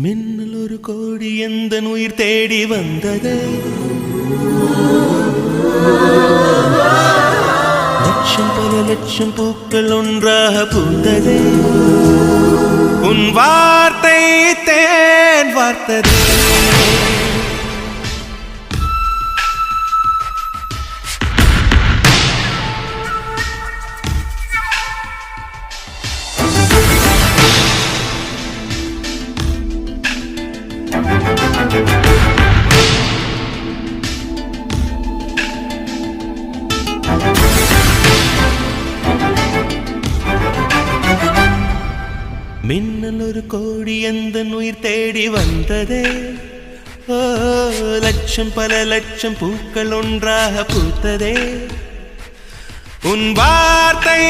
மின்னல் ஒரு கோடி எந்த உயிர் தேடி வந்தது. லட்சம் பல லட்சம் பூக்கள் ஒன்றாக பூந்தது. உன் வார்த்தை தேன் வார்த்தது. மின்னல் ஒரு கோடி எந்த உயிர் தேடி வந்ததே. ஓ லட்சம் பல லட்சம் பூக்கள் ஒன்றாக பூத்ததே. உன் வார்த்தை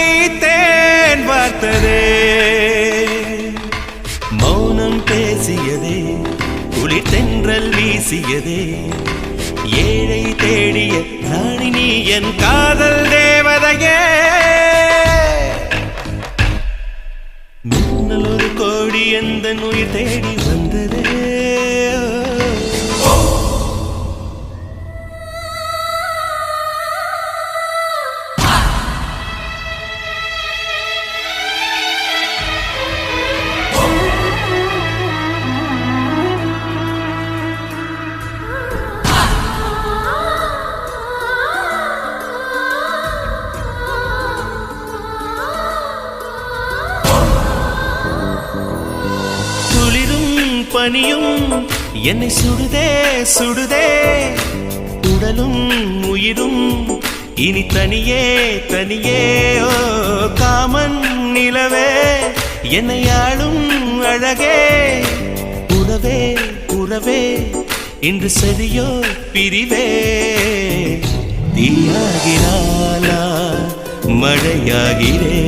தேன் வார்த்ததே. மௌனம் பேசியதே, குளிர் தென்றல் வீசியதே. ஏழை தேடிய ராணி நீ என் காதல் தேவதையே. மின்னல் ஒரு கோடி எந்த உயிர் தேடி வந்ததே. பனியும் என்னை சுடுதே சுடுதே. உடலும் உயிரும் இனி தனியே தனியே. ஓ காமன் நிலவே என்னை ஆளும் அழகே. உறவே உறவே இன்று சரியோ பிரிவே. தீயாகினாலா மழையாகிறே.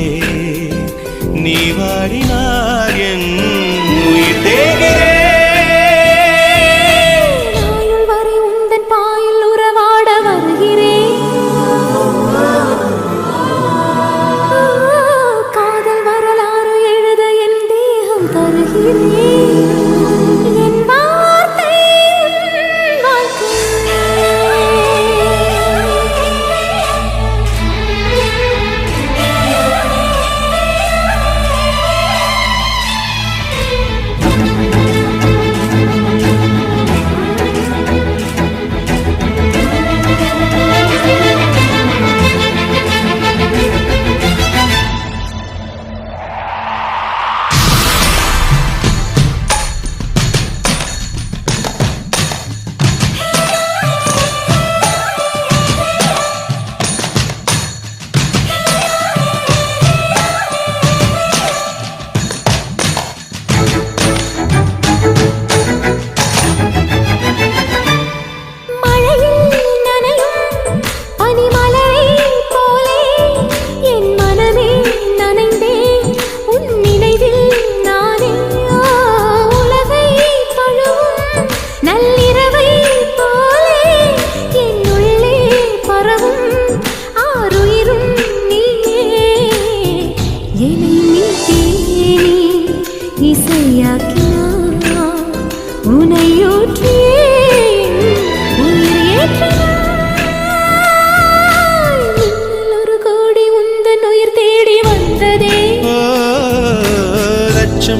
நீ வாடினார் என் உயிர் தேகிறே.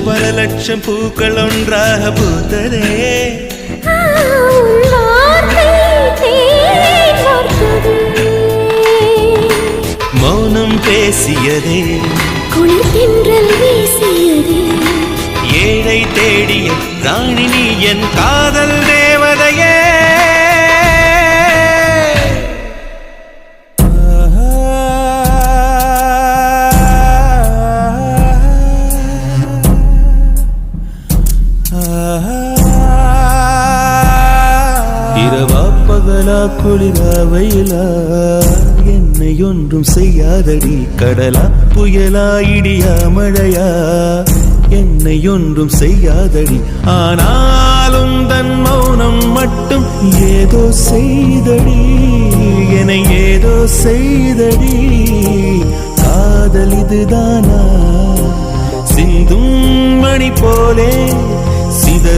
பல லட்சம் பூக்கள் ஒன்றாக பூத்ததே. மௌனம் பேசியதே, குளிர் தென்றல் வீசியதே. ஏழை தேடிய ராணி நீ என் காதல் தேவதையே. இரவா பகலா குளிரா வெயிலா என்னை ஒன்றும் செய்யாதடி. கடலா புயலா இடியா மழையா என்னை ஒன்றும் செய்யாதடி. ஆனாலும் தன் மௌனம் மட்டும் ஏதோ செய்தடி. என்னை ஏதோ செய்தடி. காதல் இதுதானா? சிந்தும் மணி போலே சிதற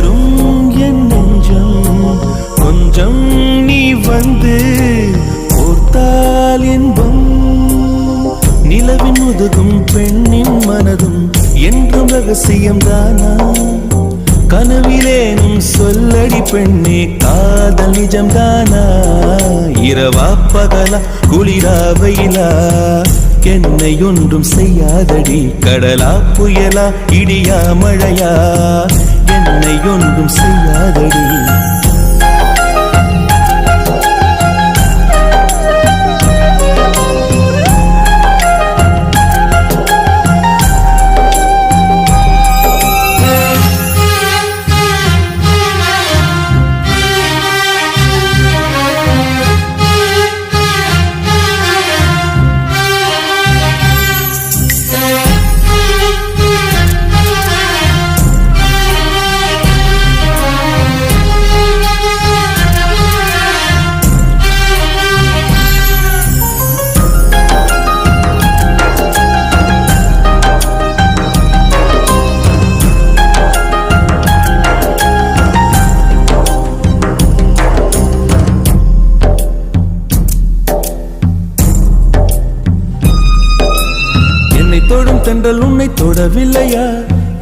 ரகசியம்தானா? கனவிலேனும் சொல்லடி பெண்ணே, காதல் நிஜம்தானா? இரவா பகலா குளிரா வெயிலா என்னை ஒன்றும் செய்யாதடி. கடலா புயலா இடியா மழையா என்னை ஒன்றும் செய்யாதடி. தொடும் தென்றல் உன்னை தொடவில்லையா?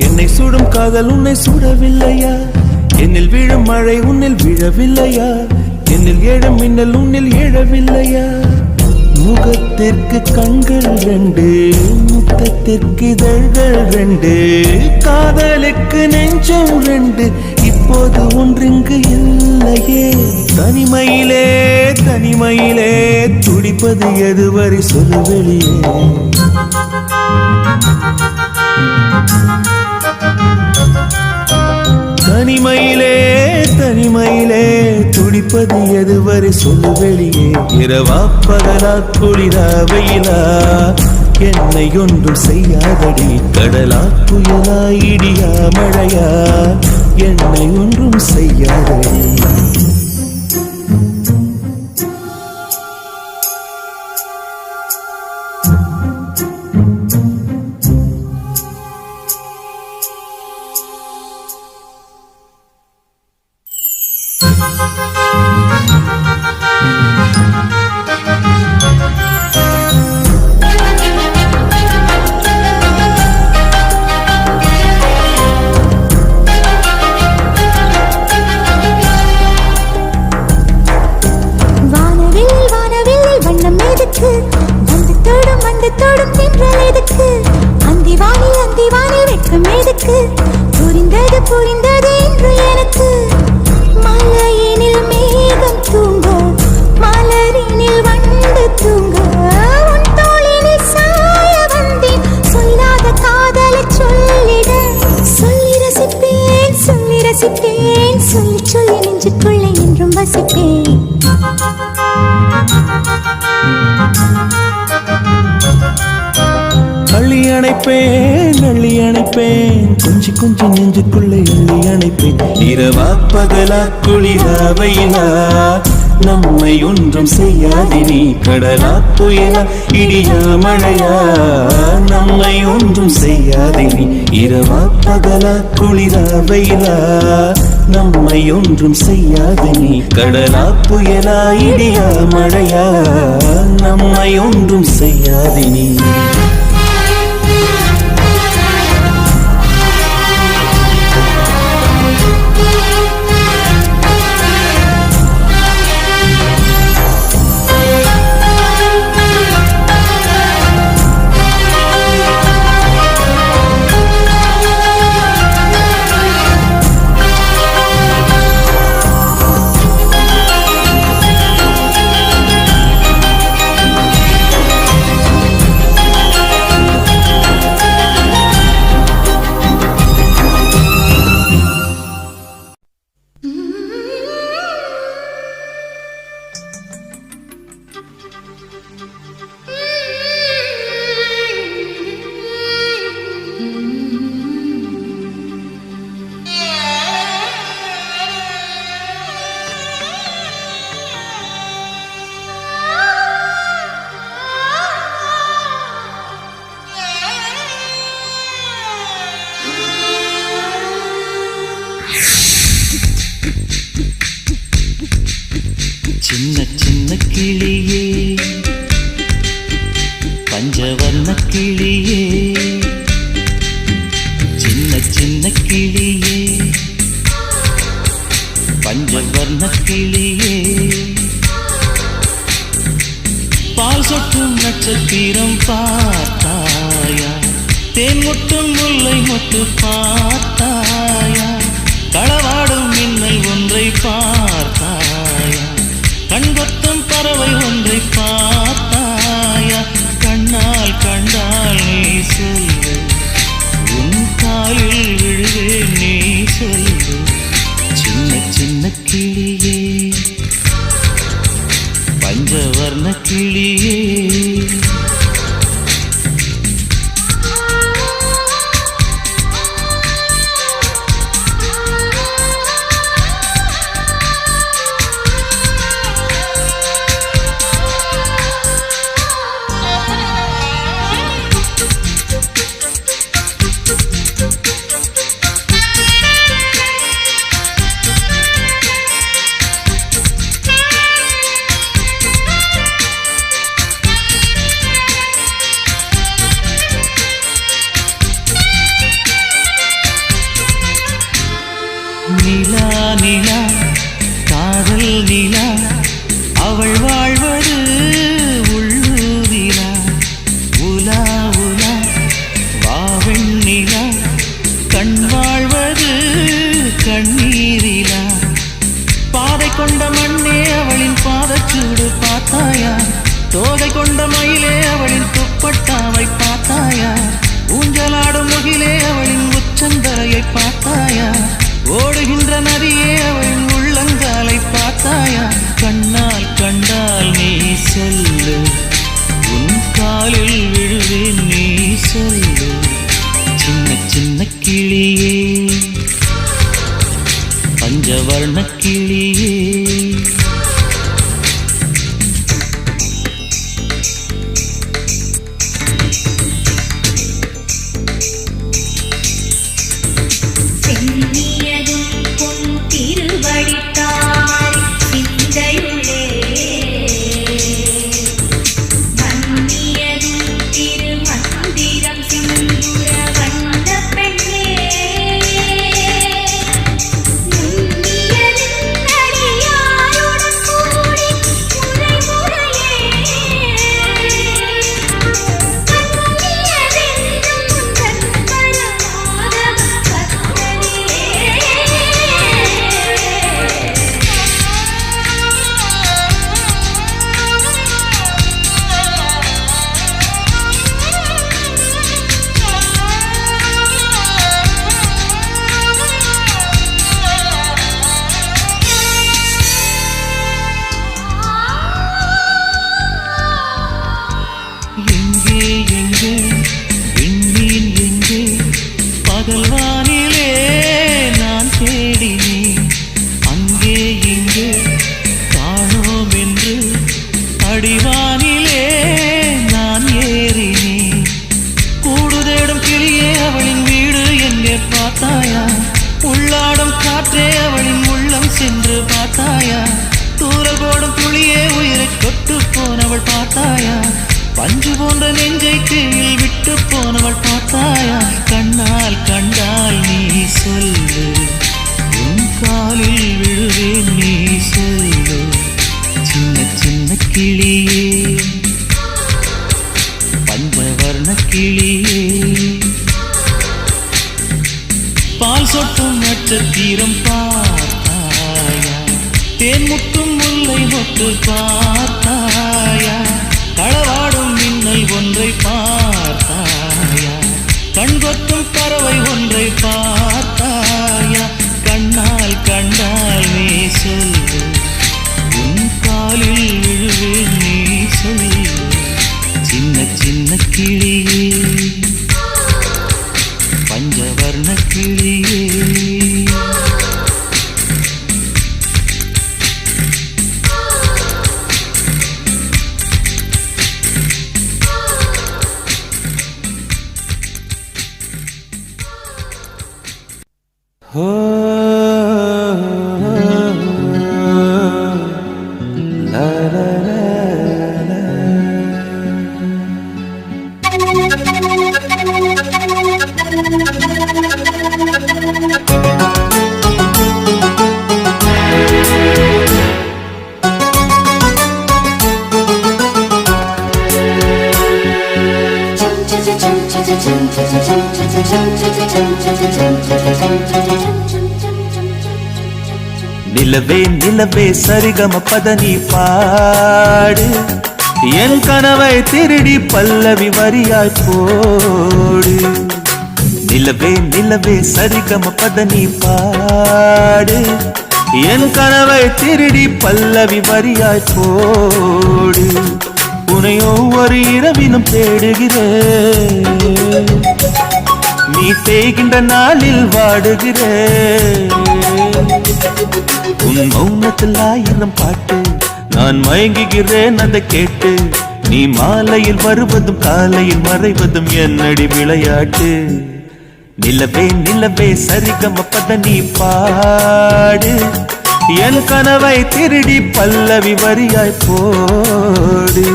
என்னை சுடும் காதல் உன்னை சுடவில்லையா? என்னில் விழும் மழை உன்னில் விழவில்லையா? என்னில் ஏழும் மின்னல் உன்னில் எழவில்லையா? முகத்திற்கு கண்கள் ரெண்டு, முத்தத்திற்கு இதழ்கள் ரெண்டு, காதலுக்கு நெஞ்சம் ரெண்டு, இப்போது ஒன்றிங்கு இல்லையே. தனிமையிலே தனிமையிலே துடிப்பது எதுவரை சொல்லு வெளியே. தனிமையிலே தனிமையிலே துடிப்பது எதுவரை சொல்லு வெளியே. இரவா பகலா குளிரா வெயிலா என்னை ஒன்றும் செய்யாதடி. கடலா புயலா இடியா மழையா என்னை ஒன்றும் செய்யாதடி. புரிந்தது புரிந்தது என்று எனக்கு. மலையினில் மேகம் தூங்க, மலரினில் வண்டு தூங்க, உன் தோளினில் சாய வந்தேன். சொல்லாத காதலை சொல்லிட, சொல்லி ரசிப்பேன் சொல்லி ரசிப்பேன், சொல்லி சொல்லி நெஞ்சுக்குள்ளே என்றும் வசிப்பேன். அள்ளி அணைப்பேன் அள்ளி அணைப்பேன், கொஞ்சி கொஞ்சி நெஞ்சுக்குள்ளே அள்ளி அணைப்பேன். இரவா பகலா குளிரா வெயிலா நம்மை ஒன்றும் செய்யாது நீ. கடலா புயலா இடியா மழையா நம்மை ஒன்றும் செய்யாது நீ. இரவா பகலா குளிரா வெயிலா நம்மை ஒன்றும் செய்யாது நீ. கடலா புயலா இடியா மழையா நம்மை ஒன்றும் செய்யாது நீ. பஞ்சவர்ண கிளியே பால் சொட்டும் நட்சத்திரம் பார்த்தாயா தேன் முட்டும் முல்லை மொட்டு பார்த்தாயா களவாடும் மின்னல் ஒன்றை பார்த்தாயா கண்கொத்தும் பறவை ஒன்றை பார்த்தாயா கண்ணால் கண்டால் நீ சொல்லு உன் காலில் விழுவேன் நீ சொல்லு சின்ன சின்ன கிளியே பஞ்சவர்ண கிளியே நிலா நிலா காதல் நிலா அவள் வாழ்வது உள்ளூரிலா உலா உலா வாவெண் நிலா கண் வாழ்வது கண்ணீரிலா பாதை கொண்ட மண்ணே அவளின் பாதச்சூடு பார்த்தாயா தோகை கொண்ட மயிலே அவளின் துப்பட்டாவை பார்த்தாயா ஊஞ்சலாடும் முகிலே அவளின் உச்சந்தரையை பார்த்தாயா ஓடுகின்ற நதியே அவளின் உள்ளங்காலை பார்த்தாயா கண்ணால் கண்டால் நீ சொல்லு உன் காலில் விழுவேன் நீ சொல்லு சின்ன சின்ன கிளியே பஞ்சவர்ண கிளியே பகல்வானிலே நான் தேடினேன் அங்கே இங்கே காணோம் என்று அடிவானிலே நான் ஏறினேன் கூடு தேடும் கிளியே அவளின் வீடு எங்கே பார்த்தாயா உள்ளாடும் காற்றே அவளின் உள்ளம் சென்று பார்த்தாயா தூரல் போடும் புளியே உயிரை தொட்டு போனவள் பார்த்தாயா பஞ்சு போன்ற நெஞ்சை கீழில் விட்டு போனவள் பார்த்தாயா கண்ணால் கண்டால் நீ சொல்லு உன் காலில் விழுவேன் நீ சொல்லு சின்ன சின்ன கிளியே பஞ்சவர்ண கிளியே பால் சொட்டும் நட்சத்திரம் பார்த்தாயா தேன் முட்டும் முல்லை மொட்டு பார்த்தாயா களவாடும் மின்னல் ஒன்றை பார்த்தாயா கண்கொத்தும் பறவை ஒன்றை பார்த்தாயா கண்ணால் கண்டால் நீ சொல்லு உன் காலில் விழுவேன் நீ சொல்லு சின்ன சின்ன கிளியே பஞ்சவர்ண கிளியே நிலவே நிலவே சரிகம பதனி பாடு என் கனவை திருடி பல்லவி வரியாய் போடு நிலவே நிலவே சரிகம பதனி பாடு என் கனவை திருடி பல்லவி வரியாய் போடு உன்னை ஒவ்வொரு இரவிலும் தேடுகிறேன் நீ தேய்கின்ற நாளில் வாடுகிறேன் உன் மௌனத்தில் ஆயிரம் பாட்டு நான் மயங்குகிறேன் அதை கேட்டு நீ மாலையில் வருவதும் காலையில் மறைவதும் என்னடி விளையாட்டு நிலவே நிலவே சரிகம பதனி பாடு என் கனவை திருடி பல்லவி வரியாய் போடு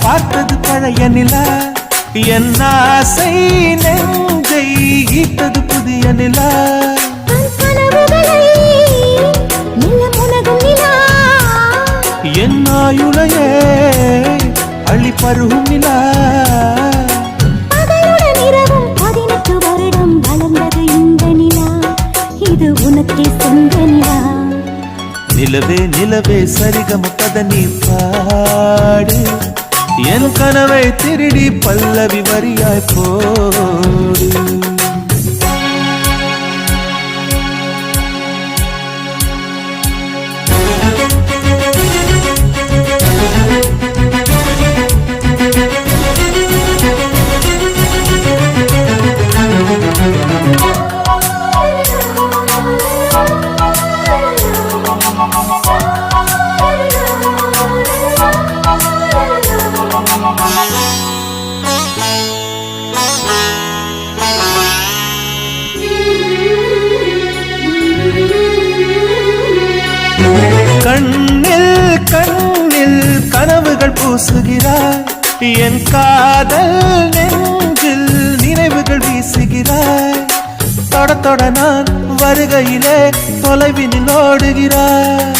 பார்த்தது பழைய நிலா என் ஆசை நெஞ்சை ஈட்டது புதிய நிலா என் ஆயுளையே அள்ளி பருகும் நிலா 18 வருடம் வளர்ந்தது இந்த நிலா இது உனக்கே சொந்த நிலா நிலவே நிலவே சரிகம பதனி பாடு என் கனவை திருடி பல்லவி வரியாய் போடு கண்ணில் கண்ணில் கனவுகள் பூசுகிறாய் என் காதல் நெஞ்சில் நினைவுகள் வீசுகிறாய் தொட தொட நான் வருகையிலே தொலைவினில் ஓடுகிறாய்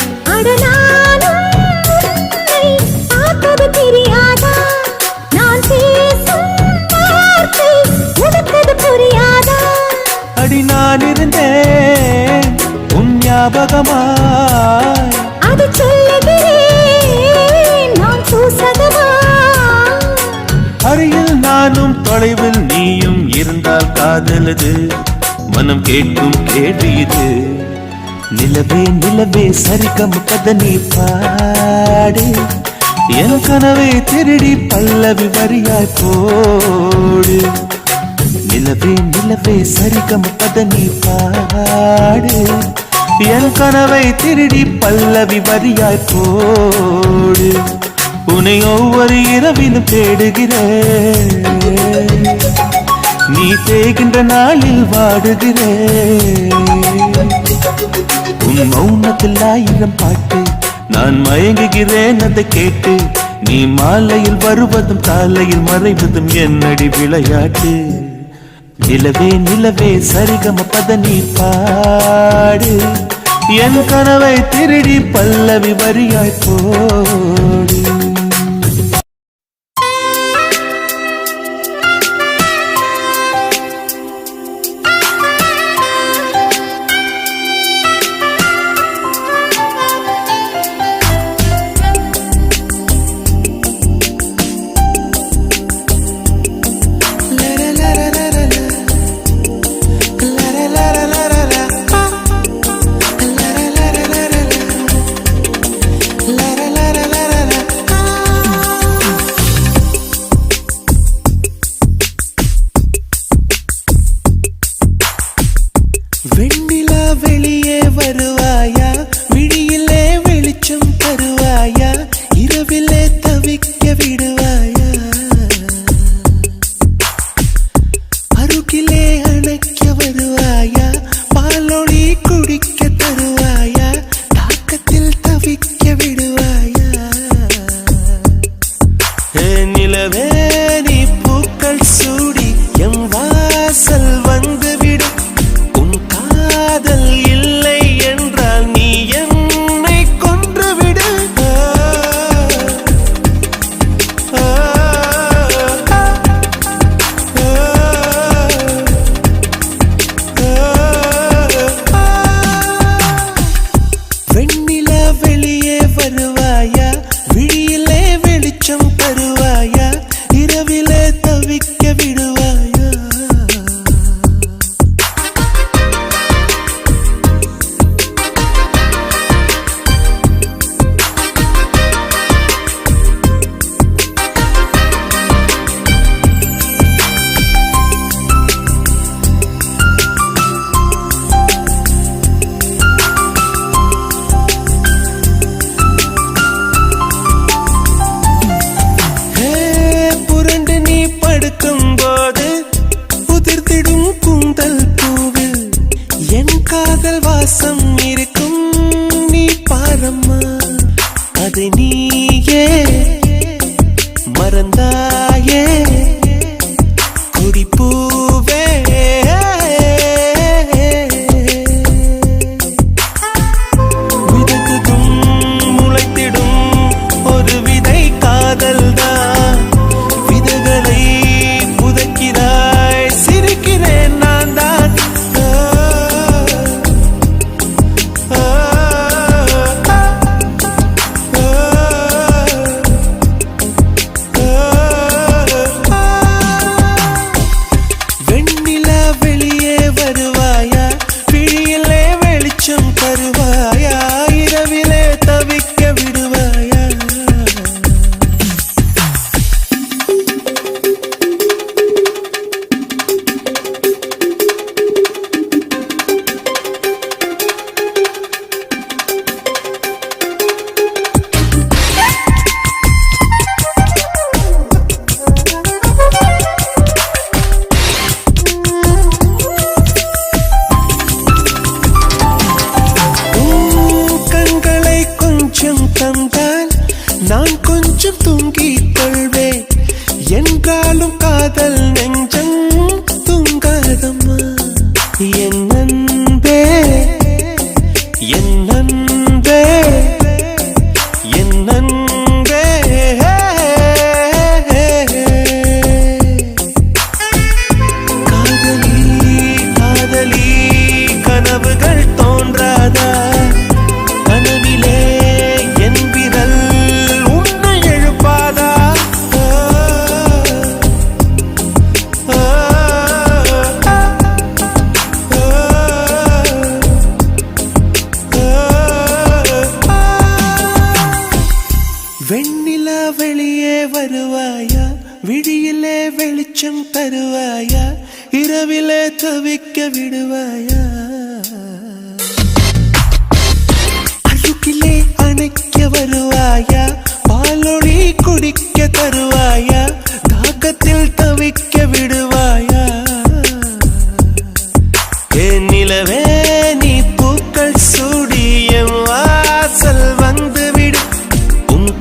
அடி நான் இருந்தேன் உன் ஞாபகமாய் அருகில் நானும் தொலைவில் நீயும் இருந்தால் காதலது மனம் கேட்கும் கேள்வி இது நிலவே நிலவே சரிகம பதனி பாடு என் கனவை திருடி பல்லவி வரியாய் போடு நிலவே நிலவே சரிகம பதனி பாடு என் கனவை திருடி பல்லவி வரியாய் போடு உன்னை ஒவ்வொரு இரவிலும் தேடுகிறேன் நீ தேய்கின்ற நாளில் வாடுகிறேன் உன் மௌனத்தில் ஆயிரம் பாட்டு நான் மயங்குகிறேன் அதை கேட்டு நீ மாலையில் வருவதும் காலையில் மறைவதும் என்னடி விளையாட்டு நிலவே நிலவே சரிகம பதனி பாடு என் கனவை திருடி பல்லவி வரியாய் போடு நிலவே நீ பூக்கள் சூடி எம் வாசல் வந்துவிடு உன் காதல் இல்லை என்றால் நீ என்னை கொன்றுவிடு வெண்ணிலா வெளியே வருவாயா விழியிலே வெளிச்சம் தருவாயா இரவிலே தவிக்க விடுவாயா காதல் வாசம் இருக்கும் நீ பாரம்மா அதை நீயே மறந்தாயே கொடிப்பூவே விதைத்ததும் முளைத்திடும் ஒரு விதை காதல்தான் விதைகளை புதைக்கிறாய் சிரிக்கிறேன் நான் தான் தருவாயா இரவிலே தவிக்க விடுவாயா தந்தால் நான் கொஞ்சம் தூங்கிக் கொள்வேன் என்றாலும் காதல் நெஞ்சம் தூங்காதம்மா என் அன்பே என் அன்பே என் அன்பே காதலி காதலி கனவுகள் தோன்றாதா கனவிலே வெண்ணிலா வெளியே வருவாயா விழியிலே வெளிச்சம் தருவாயா இரவிலே தவிக்க விடுவாயா அழுக்கிலே அணைக்க வருவாயா பாலொளி குடிக்க தருவாயா தாகத்தில் தவிக்க விடுவாயா என் நிலவே நீ பூக்கள் சூடி எம் வாசல் வந்துவிடு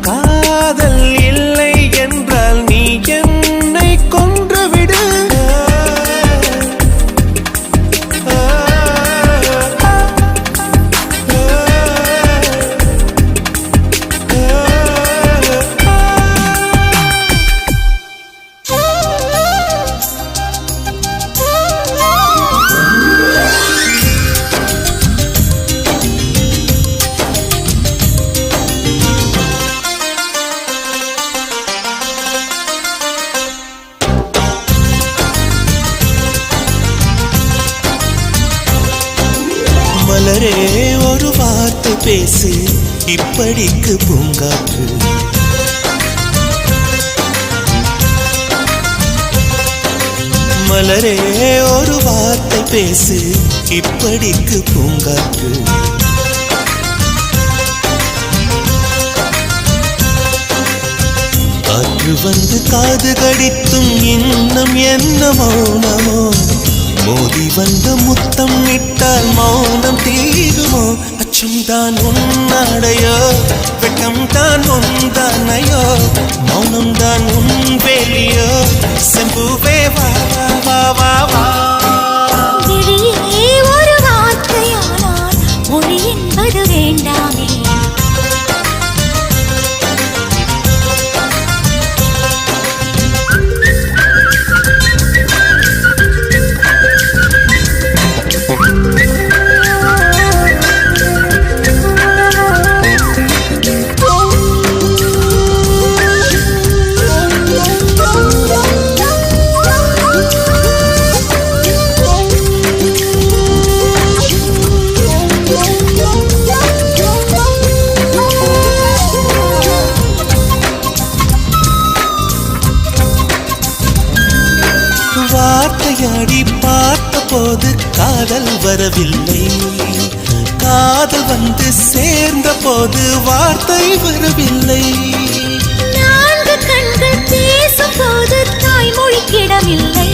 காதல் இல்லை என்றால் நீ என்னை கொன்றுவிடு மலரே ஒரு வார்த்தை பேசு இப்படிக்கு பூங்காற்று மலரே ஒரு வார்த்தை பேசு இப்படிக்கு பூங்காற்று காற்று வந்து காது கடித்தும் இன்னும் என்ன மௌனமோ மோதி வந்த முத்தம் இட்டால் மௌனம் தீருமோ அச்சம் தான் உன்னாடையோ வெட்கம் தான் உந்தானையோ மௌனம் தான் உன் செம்பூவே வா வா வா வா. விழியே ஒரு வார்த்தையானால் மொழி என்பது வேண்டாமே. வார்த்தையாடி பார்த்த போது காதல் வரவில்லை, காதல் வந்து சேர்ந்த போது வார்த்தை வரவில்லை. நான்கு கண்கள் பேசும் போது தாய்மொழி கிடவில்லை,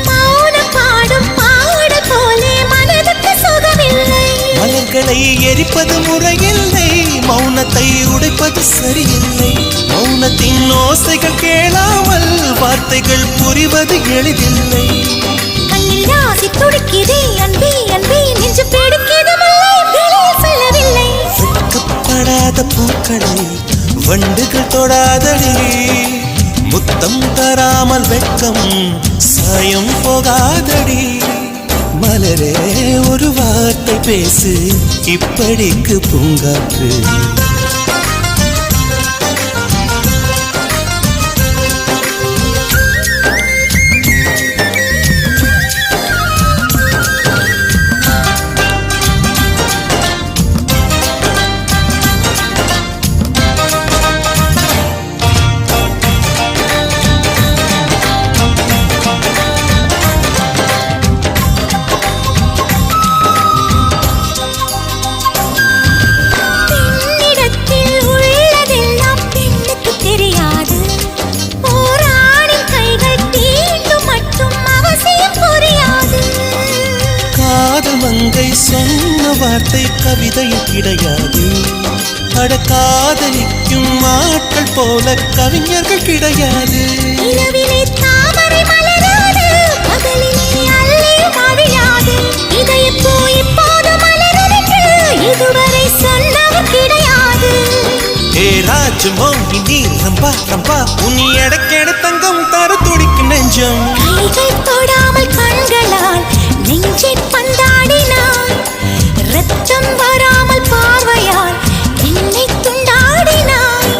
மௌன பாடும் பாட போலே மனதுக்கு சுகமில்லை. மலர்களை எரிப்பது முறையில்லை, மௌனத்தை உடைப்பது சரியில்லை. மௌனத்தின் ஓசைகள் கேளாமல் வார்த்தைகள் புரிவது எளிதில்லை. கண்ணில் ஆசை துடிக்குதே அன்பே அன்பே நெஞ்சு பிடிக்குது மல்லை சொல்லவில்லை. வெட்கப்படாத பூக்களை வண்டுகள் தொடாதடி, முத்தம் தராமல் வெட்கம் சாயம் போகாதடி. மலரே ஒரு வார்த்தை பேசு, இப்படிக்கு பூங்காற்று. மங்கை சொன்ன வார்த்தை கவிதையில் கிடையாது, காதலிக்கும் ஆட்கள் போல கவிஞர்கள் கிடையாது. நிலவிலே தாமரை மலராது, பகலிலே அல்லி மழையாது, இதயப்பூ இப்போது மலரென்று இதுவரை சொன்னவர் கிடையாது. ஏ ராஜு மோகினி ரம்பா ரம்பா, உனி எடக்கெட தங்கம் தர துடிக்கும் நெஞ்சம். கைகள் தொடாமல் கண்களால் நெஞ்சை பந்தாடினாய், ரத்தம் வராமல் பார்வையால் என்னை துண்டாடினாய்.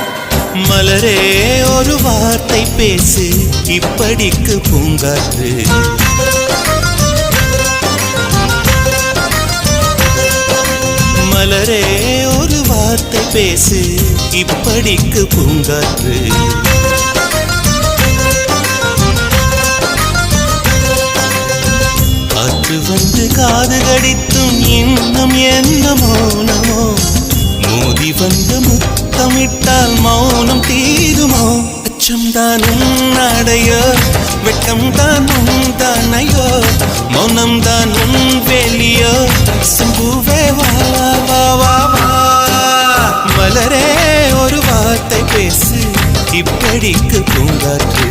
மலரே ஒரு வார்த்தை பேசு, இப்படிக்கு பூங்காற்று. மலரே ஒரு வார்த்தை பேசு, இப்படிக்கு பூங்காற்று. காற்று வந்து காது கடித்தும் இன்னும் என்ன மௌனமோ, மோதி வந்து முத்தமிட்டால் மௌனம் தீருமோ. அச்சம்தான் உன் அடையோ, வெட்கம் தான் உன் தானையோ, மௌனம் தான் உன் வேலியோ. செம்பூவே வா வா வா வா. மலரே ஒரு வார்த்தை பேசு, இப்படிக்கு பூங்காற்று.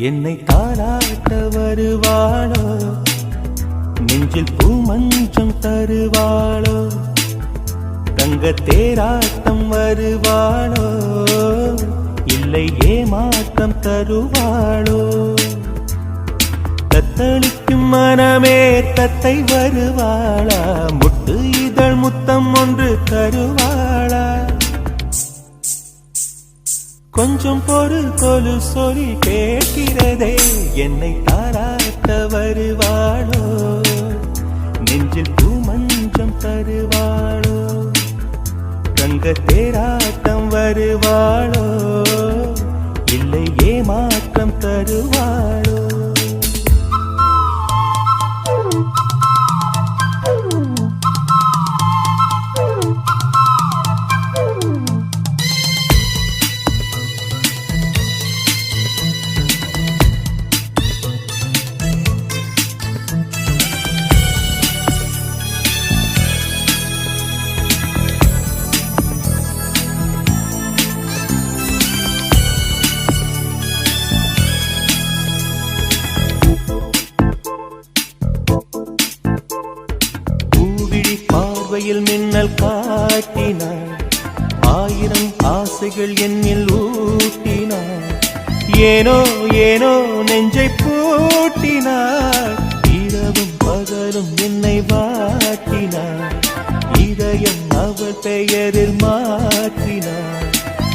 என்னை தாராட்ட வருவாளோ, நெஞ்சில் பூமஞ்சம் தருவாளோ, தங்க தேராட்டம் வருவாளோ, இல்லை ஏமாற்றம் தருவாளோ. தத்தளிக்கும் மனமே தத்தை வருவாளா, முட்டு இதழ் முத்தம் ஒன்று தருவாளா. கொஞ்சம் பொறு கொலு சொல்லி கேட்கிறதே, என்னை தாராட்ட தாலாட்ட வருவாளோ நெஞ்சில் பூமஞ்சம் தருவாளோ தங்க தேராட்டம் வருவாளோ இல்லை ஏமாற்றம் தருவாளோ பார்வையில் மின்னல் காட்டினாள் ஆயிரம் ஆசைகள் என்னில் ஊட்டினாள் ஏனோ ஏனோ நெஞ்சை பூட்டினாள் இரவும் பகலும் என்னை வாட்டினாள் இதயம் அவள் பெயரில் மாற்றினாள்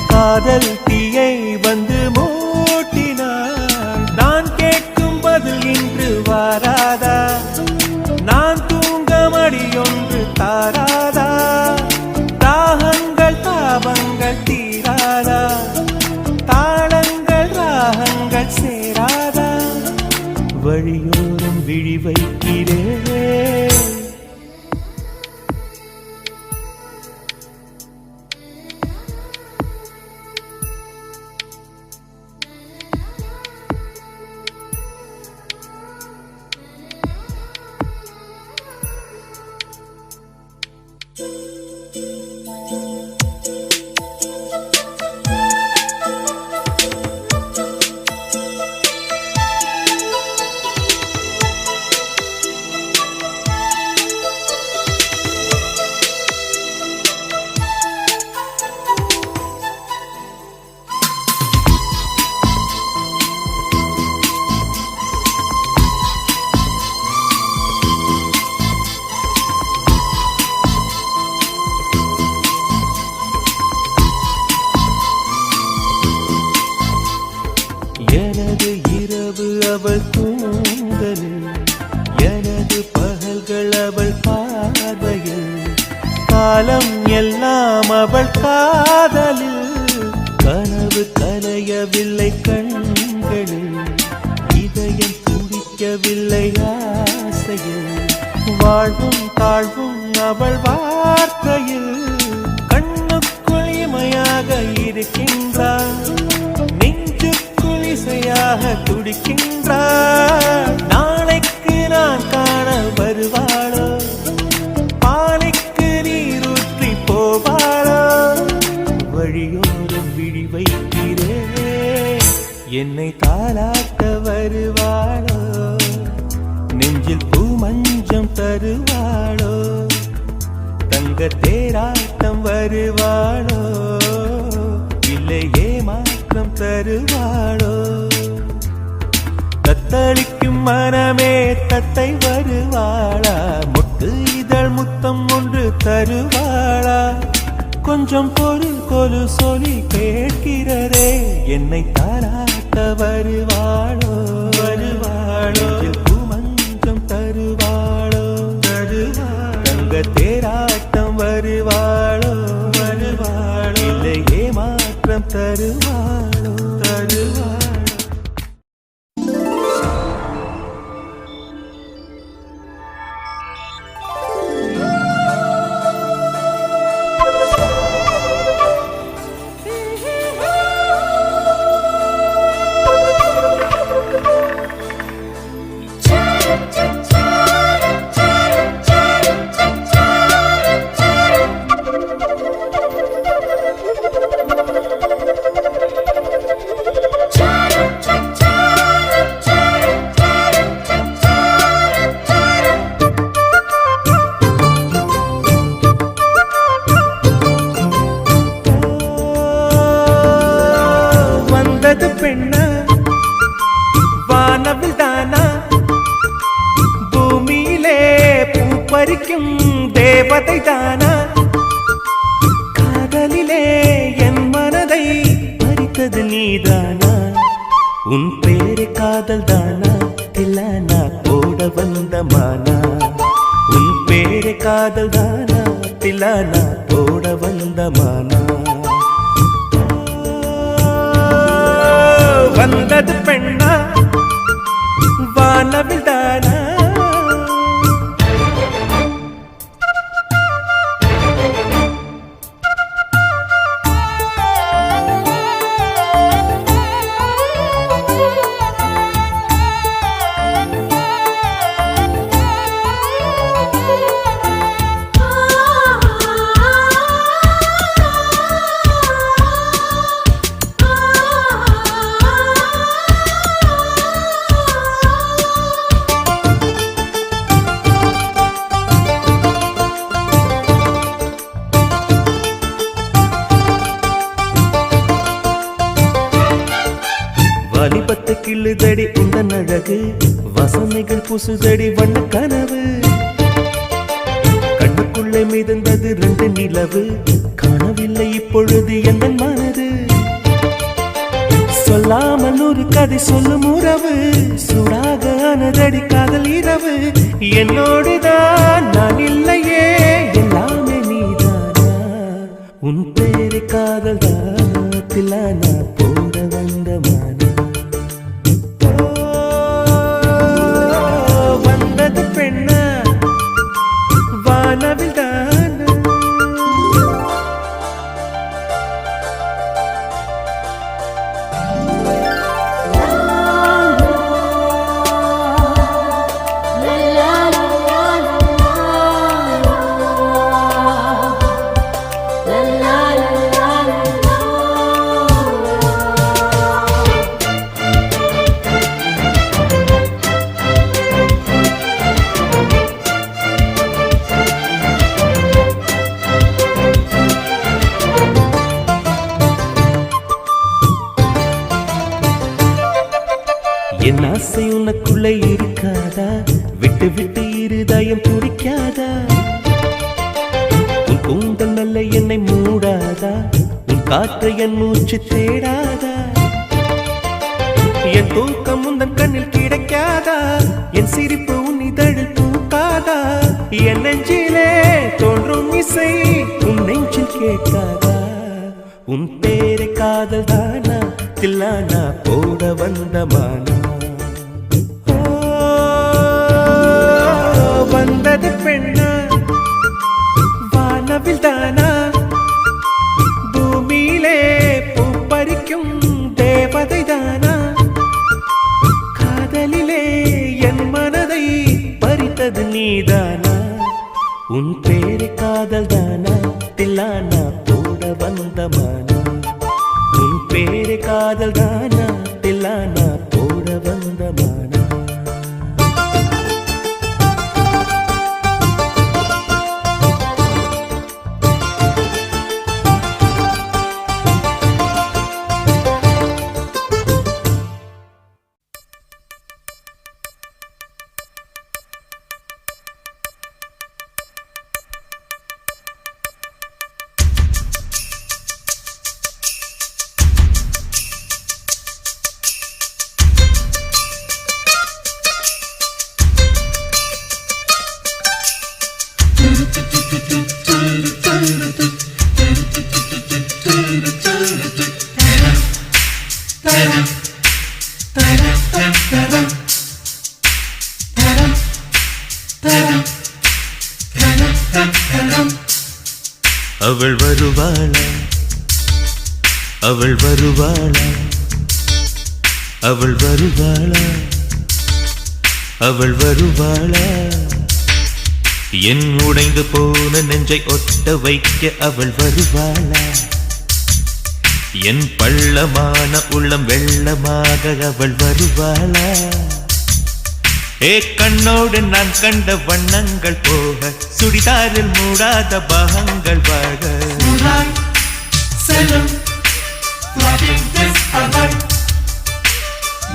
காதல் தீயை வந்து மூட்டினாள் நான் கேட்கும் பதில் இன்று வாராதா நான் மடியொன்று தாராதா தாகங்கள் தாபங்கள் தீராதா தாளங்கள் ராகங்கள் சேராதா வழியோரம் விழி வைக்கிறேன் எனது இரவு அவள் கூந்தலில் எனது பகல்கள் அவள் பார்வையில் காலம் எல்லாம் அவள் காதலில் கனவு கலையவில்லை கண்களில் இதயம் துடிக்கவில்லை ஆசையில் வாழ்வும் தாழ்வும் அவள் வார்த்தையில் கண்ணுக்குள் இமையாக இருக்கின்றாள் இசையாக துடிக்கின்றாள் நாளைக்கு நான் காண வருவாளோ பாலைக்கு நீரூற்றி போவாளோ வழியோரம் விழி வைக்கிறேன் என்னை தாலாட்ட வருவாளோ நெஞ்சில் பூமஞ்சம் தருவாளோ தங்க தேராட்டம் வருவாளோ இல்லை ஏமாற்றம் தருவாளோ தத்தளிக்கும் மனமே தத்தை வருவாளா முட்டு இதழ் முத்தம் ஒன்று தருவாளா கொஞ்சம் பொருள் கொலு சொல்லி கேட்கிறதே என்னை தாலாட்ட வருவாளோ வருவாளோ பூமஞ்சம் தருவாளோ தருவாளோ தங்க தேராட்டம் வருவாளோ வருவாளோ இல்லை ஏமாற்றம் தருவாளோ தருவாளோ பெண்ணா வானவில் தானா பூமியிலே பூ பறிக்கும் தேவதை தானா காதலிலே என் மனதை பறித்தது நீதானா உன் பேரு காதல் தானா தில்லானா வந்த மானா உன் பேரை காதல் தானா தில்லானா போட வந்த மானா வந்தது பெண்ணா வானவில் தானா வாலிபத்து கிள்ளுதடி இந்த அழகு வசனைகள் புசுதடி வண்ண கனவு கண்ணுக்குள்ளே மிதந்தது 2 நிலவு காணவில்லை இப்பொழுது எந்த மனது சொல்லாமல் ஒரு கதை சொல்லும் உறவு சூடாக ஆனதடி காதல் இரவு என்னோடுதான் நான் இல்லையே எல்லாமே நீதானா உன் பேரை காதல் தானா தில்லானா போட வந்த மானா பெண்ணா வானவில் தானா என் ஆசை உனக்குள்ளே இருக்காதா விட்டு விட்டு இருதயம் துடிக்காதா உன் கூந்தல் நல்ல என்னை மூடாதா உன் காற்று என் மூச்சு தேடாதா என் தூக்கம் உந்தன் கண்ணில் கிடைக்காதா என் சிரிப்பு உன் இதழில் தூக்காதா என் நெஞ்சிலே தோன்றும் இசை உன் நெஞ்சில் கேட்காதா உன் பேரை காதல் தானா தில்லானா போட வந்த மானா வந்தது பெண்ணா வானவில் தானா பூமியிலே பூப்பறிக்கும் தேவதை தானா காதலிலே என் மனதை பறித்தது நீதானா உன் பேரை காதல் தானா தில்லானா போட வந்த மானா உன் பேரை காதல் தானா தில்லானா போட வந்த மானா அவள் வருவாளா அவள் வருவாளா அவள் வருவாளா அவள் வருவாளா என் உடைந்து போன நெஞ்சை ஒட்ட வைக்க அவள் வருவாளா என் பள்ளமான உள்ளம் வெள்ளமாக அவள் வருவாளா ஏ கண்ணோடு நான் கண்ட வண்ணங்கள் போக சுடிதாரில் மூடாத பாகங்கள் வாழ செல்லும்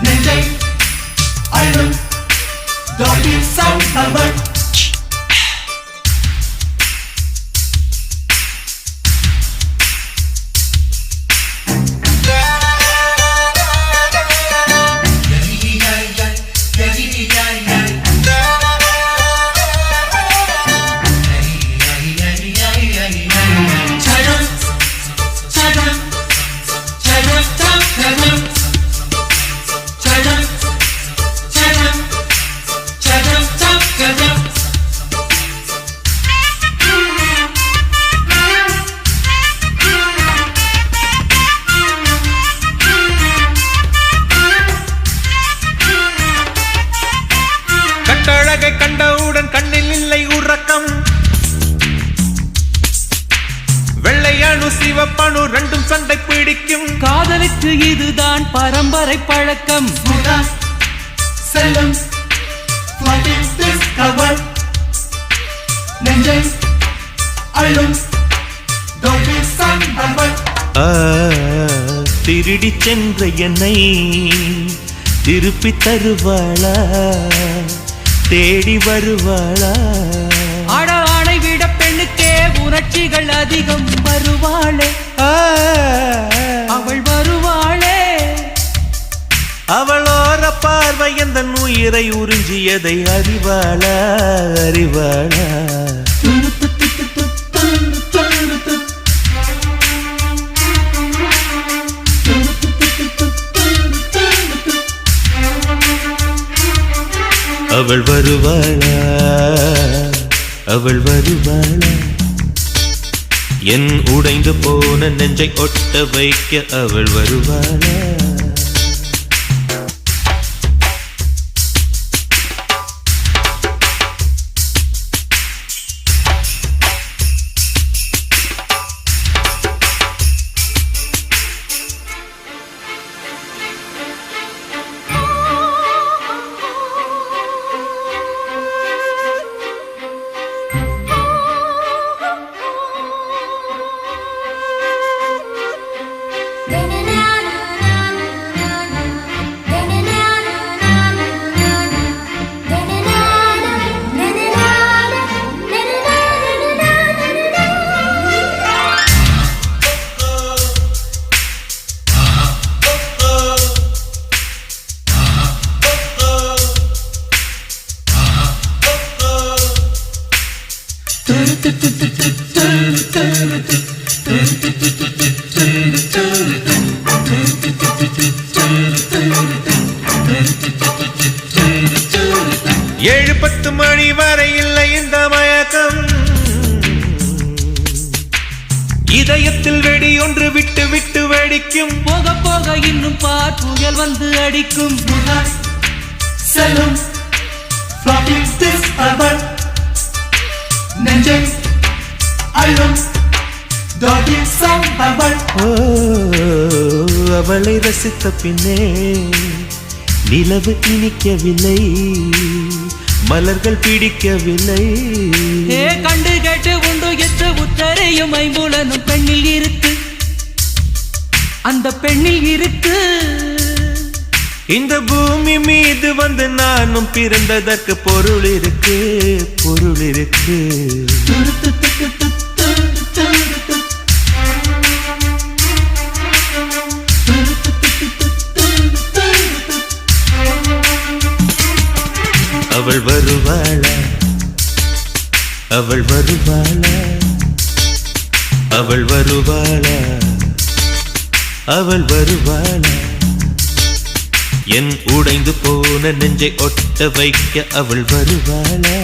நெஞ்சை அழும் சிவப்பணு ரெண்டும் சண்டை பிடிக்கும். காதலுக்கு இதுதான் பரம்பரை பழக்கம். செல்லும் நெஞ்சை அள்ளும் திருடி சென்ற என்னை திருப்பி தருவாளா, தேடி வருவாளா? அட ஆணை விட பெண்ணுக்கே உணர்ச்சிகள் அதிகம். வருவாளே அவள் வருவாளே. அவளோர பார்வை எந்த உயிரை உறிஞ்சியதை அறிவாளா, அறிவாளா? அவள் வருவாளா, அவள் வருவாளா? என் உடைந்து போன நெஞ்சை ஒட்ட வைக்க அவள் வருவாளா? ஏழு 10 மணி வரை இல்லை இந்த மயக்கம். இதயத்தில் வெடி ஒன்று விட்டு விட்டு வெடிக்கும். போக போக இன்னும் பார் புயல் வந்து அடிக்கும். செல்லும் நெஞ்சை அள்ளும் அவளை ரசித்த பின்னே நிலவு இனிக்கவில்லை, மலர்கள் பிடிக்கவில்லை. கண்டு கேட்டு உண்டு எட்டு உத்தரையும் ஐம்புலனும் பெண்ணில் இருக்கு, அந்த பெண்ணில் இருக்கு. இந்த பூமி மீது வந்து நானும் பிறந்ததற்கு பொருள் இருக்கு, பொருள் இருக்கு. அவள் வருவாளா, அவள் வருவாளா, அவள் வருவாளா, அவள் வருவாளா? என் உடைந்து போன நெஞ்சை ஒட்ட வைக்க அவள் வருவாளா?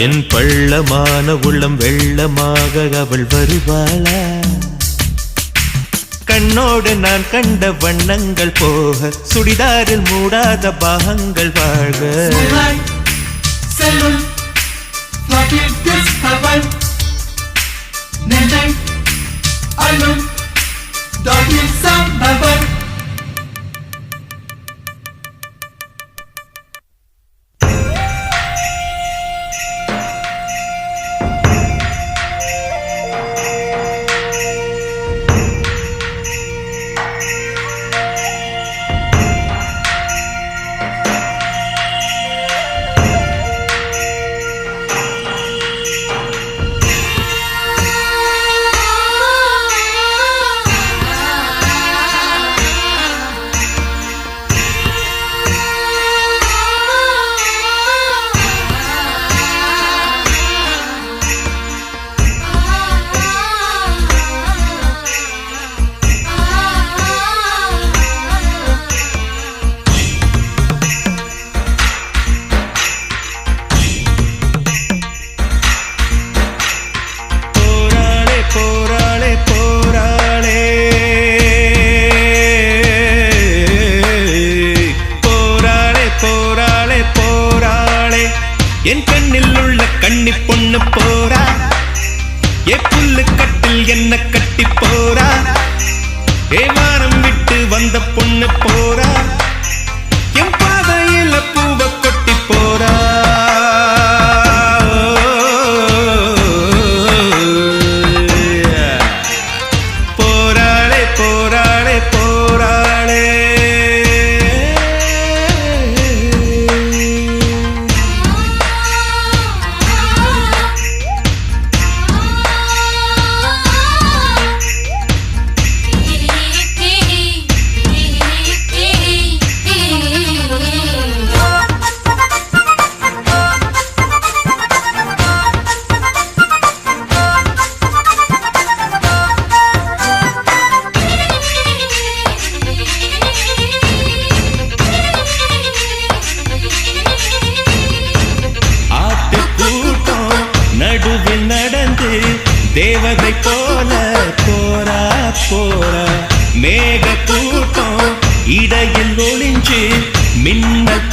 என் பள்ளமான உள்ளம் வெள்ளமாக அவள் வருவாளா? கண்ணோடு நான் கண்ட வண்ணங்கள் போக சுடிதாரில் மூடாத பாகங்கள் வாழ்க. நெஞ்சை அள்ளும்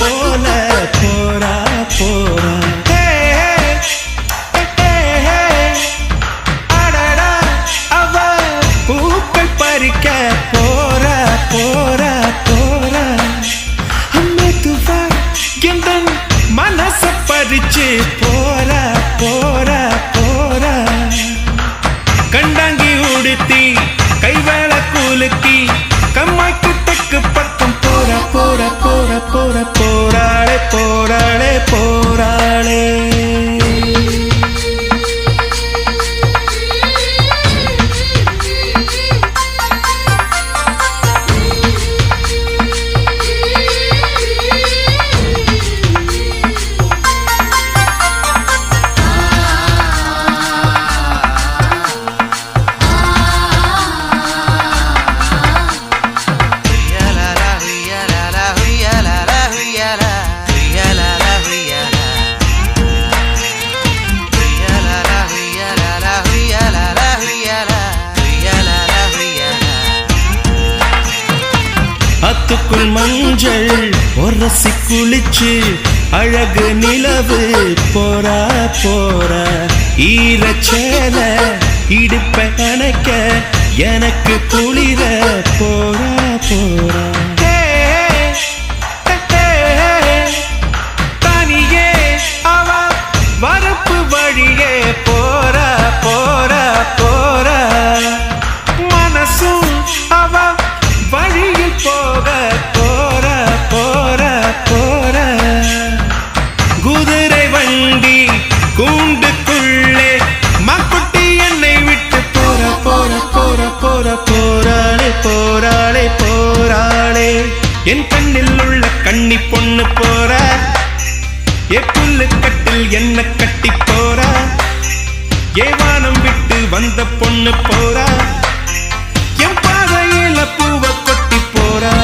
போல போரா போரா அடடா அவ பூக்கள் பறிக்க போரா போரா போரா மெதுவா எந்தன் மனச பறிச்சு போரா போரா போரா கண்டாங்கி உடுத்தி கைவேள கூலுக்கி கம்மாய்க்கு தெற்கு பக்கம் போரா போரா போரா போரா போராளே போராளே போராளே அத்துக்குள் மஞ்சள் ஒரசி குளிச்சு அழகு நிலவு போரா போரா ஈரச்சேல இடுப்ப அணைக்க எனக்கு குளிர போரா போரா தனியே அவ வரப்பு வழியே போரா போரா போரா மனசும் அவ வழியில் போக போரா போரா போரா குதிரை வண்டி கூண்டுக்குள்ளே மக்குட்டி என்னை விட்டு போரா போரா போரா போரா போராளே போராளே போராளே என் கண்ணில் உள்ள கன்னி பொண்ணு போரா புல்லு கட்டில் என்ன கட்டி போரா ஏவானம் விட்டு வந்த பொண்ணு போரா என் பாதையில பூவ கொட்டி போரா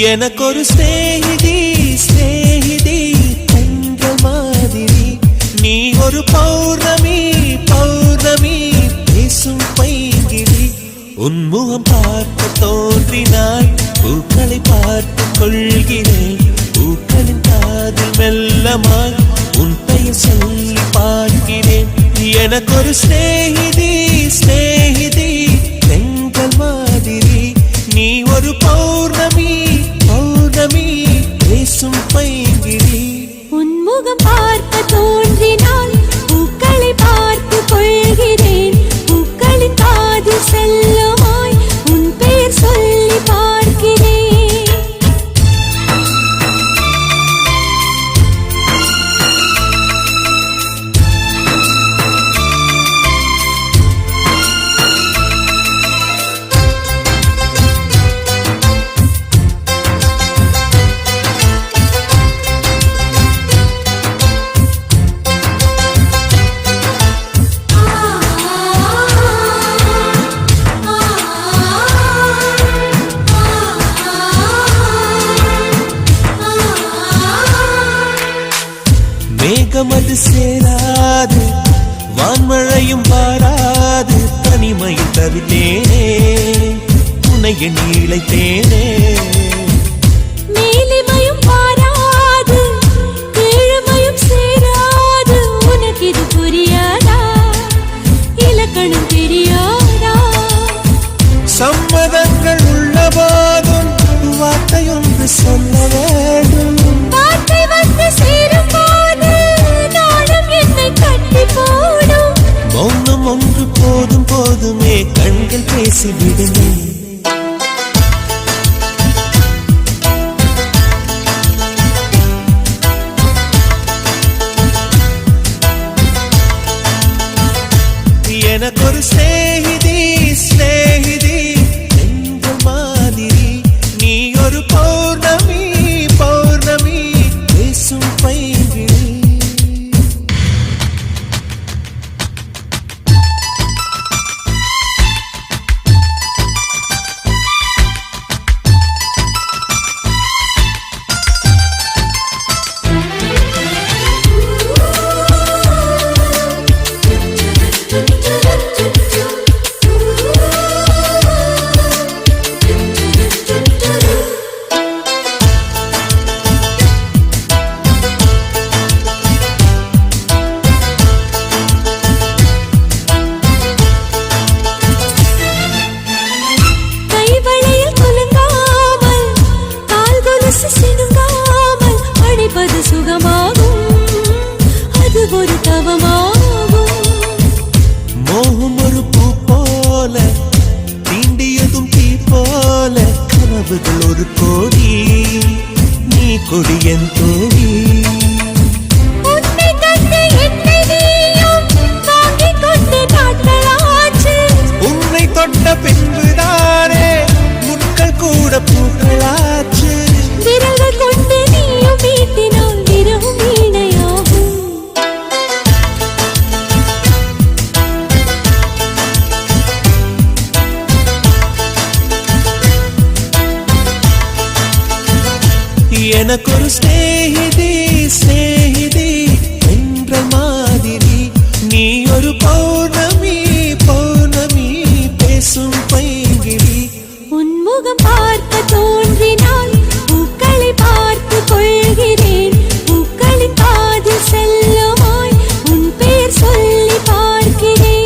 எனக்கொரு ஸ்நேகிதி ஸ்நேகிதி என்ற மாதிரி நீ ஒரு பௌர்ணமி பௌர்ணமி பேசும் பைங்கிழி உன்முகம் பார்க்க தோன்றினாய் பூக்களை பார்த்து கொள்கிறேன் பூக்களின் காதில் மெல்லமாய் உன் பெயர் சொல்லி பார்க்கிறேன் எனக்கொரு ஸ்நேகிதி ஸ்நேகிதி எங்கள் மாதிரி நீ ஒரு பௌர்ணமி பௌர்ணமி பேசும் பைங்கிழி உன்முகம் பார்க்க தோன்றினால் பூக்களை பார்த்து கொள்கிறேன் பூக்களின் காதில் செல்லுமாய் உன் பெயர் சொல்லி பார்க்கிறேன் மேகமது சேராது வான்மழையும் வாராது தனிமையில் தவித்தேனே உன்னை எண்ணி இழைத்தேனே மேலிமையும் பாராது கீழ்மையும் சேராது உனக்கு இது புரியாதா இலக்கணம் தெரியாதா சம்மதங்கள் உள்ள போதும் வார்த்தையொன்று சொல்ல வேண்டும் வார்த்தை வந்து சேரும் போது நானும் என்னை கட்டி போடும் மௌனம் ஒன்று போதும் போதும் போதுமே கண்கள் பேசிவிடுமே. எனக்கொரு ஸ்நேகிதி ஸ்நேகிதி என்ற மாதிரி, நீ ஒரு பௌர்ணமி பௌர்ணமி பேசும் பைங்கிழி. மோகம் ஒரு பூ போல தீண்டியதும் தீ போல, கனவுகள் ஒரு கோடி, நீ கொடி என் தோழி. உன்னை தொட்ட பின்புதானே முட்கள் கூட பூக்களாச்சு. விரல்கள் கொண்டு நீயும் வீட்டினால் விரவும் வீணையாகும். எனக்கொரு ஸ்நேகிதி ஸ்நேகிதி என்ற மாதிரி, நீ ஒரு பௌர்ணமி பௌர்ணமி பேசும் பைங்கிழி. உன்முகம் பார்க்க தோன்றினால் பூக்களை பார்த்து கொள்கிறேன். பூக்களின் காதில் செல்லுமாய் உன் பெயர் சொல்லி பார்க்கிறேன்.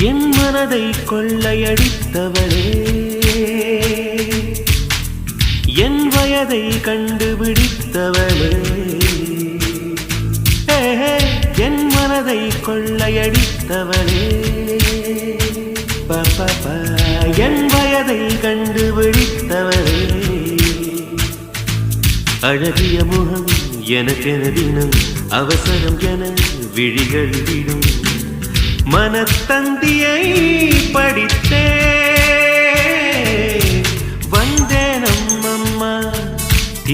என் மனதை கொள்ளையடித்தவளே, என் வயதை கண்டுபிடித்தவளே, என் மனதை கொள்ளையடித்தவளே, என் வயதை கண்டுபிடித்தவளே. அழகிய முகம் எனக்கென தினம் அவசரம் என விழிகள் விடும். மனத்தந்தியை படித்தே வந்தேனம் அம்மா,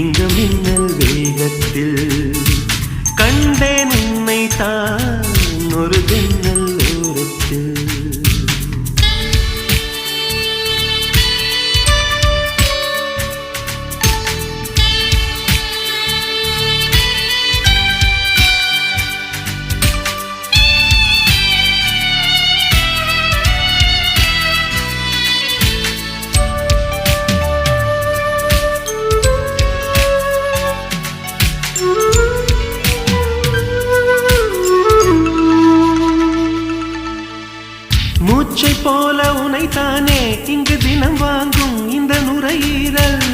இங்கு மின்னல் வேகத்தில் கண்டேன் உன்னை தான் ஒரு ஜன்னல் ஓரத்தில். மூச்சை போல உனைத்தானே இங்கு தினம் வாங்கும் இந்த நுரையீரல்.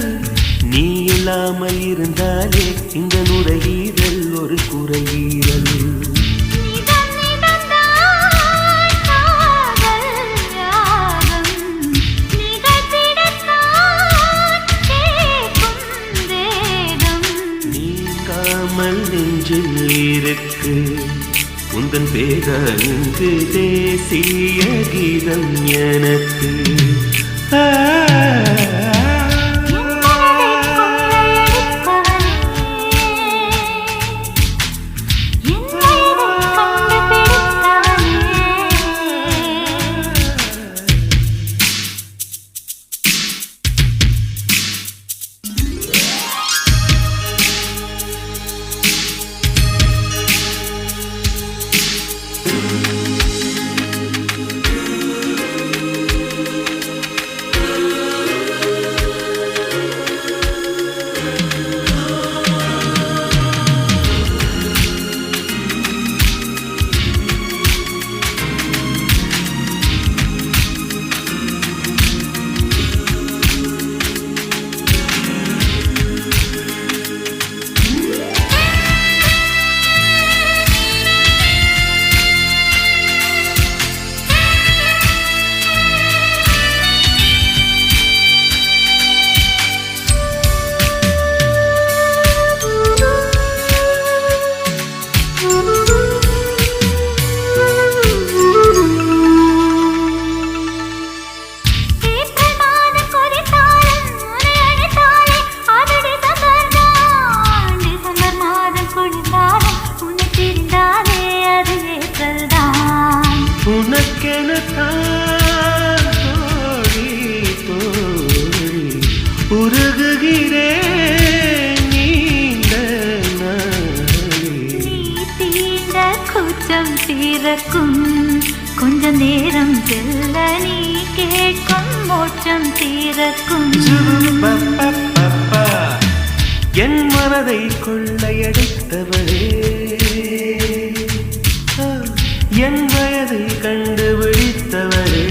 நீ இல்லாமல் இருந்தாலே இந்த நுரையீரல் ஒரு குறையீரல். சொல்லாமல் நெஞ்சில் இருக்கு உந்தன் பேரால் இங்கு தேசிய கீதம் எனக்கு கொஞ்ச நேரம் செல்ல நீ கேட்கும் மோட்சம் தீரக்கும் என் மனதை கொள்ளையடித்தவளே என் வயதை கண்டுபிடித்தவளே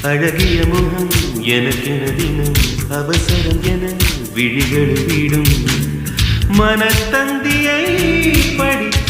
அழகிய முகம் எனக்கென தினம் அவசரம் என விழிகள் விடும் மனத்தந்தியை படிக்க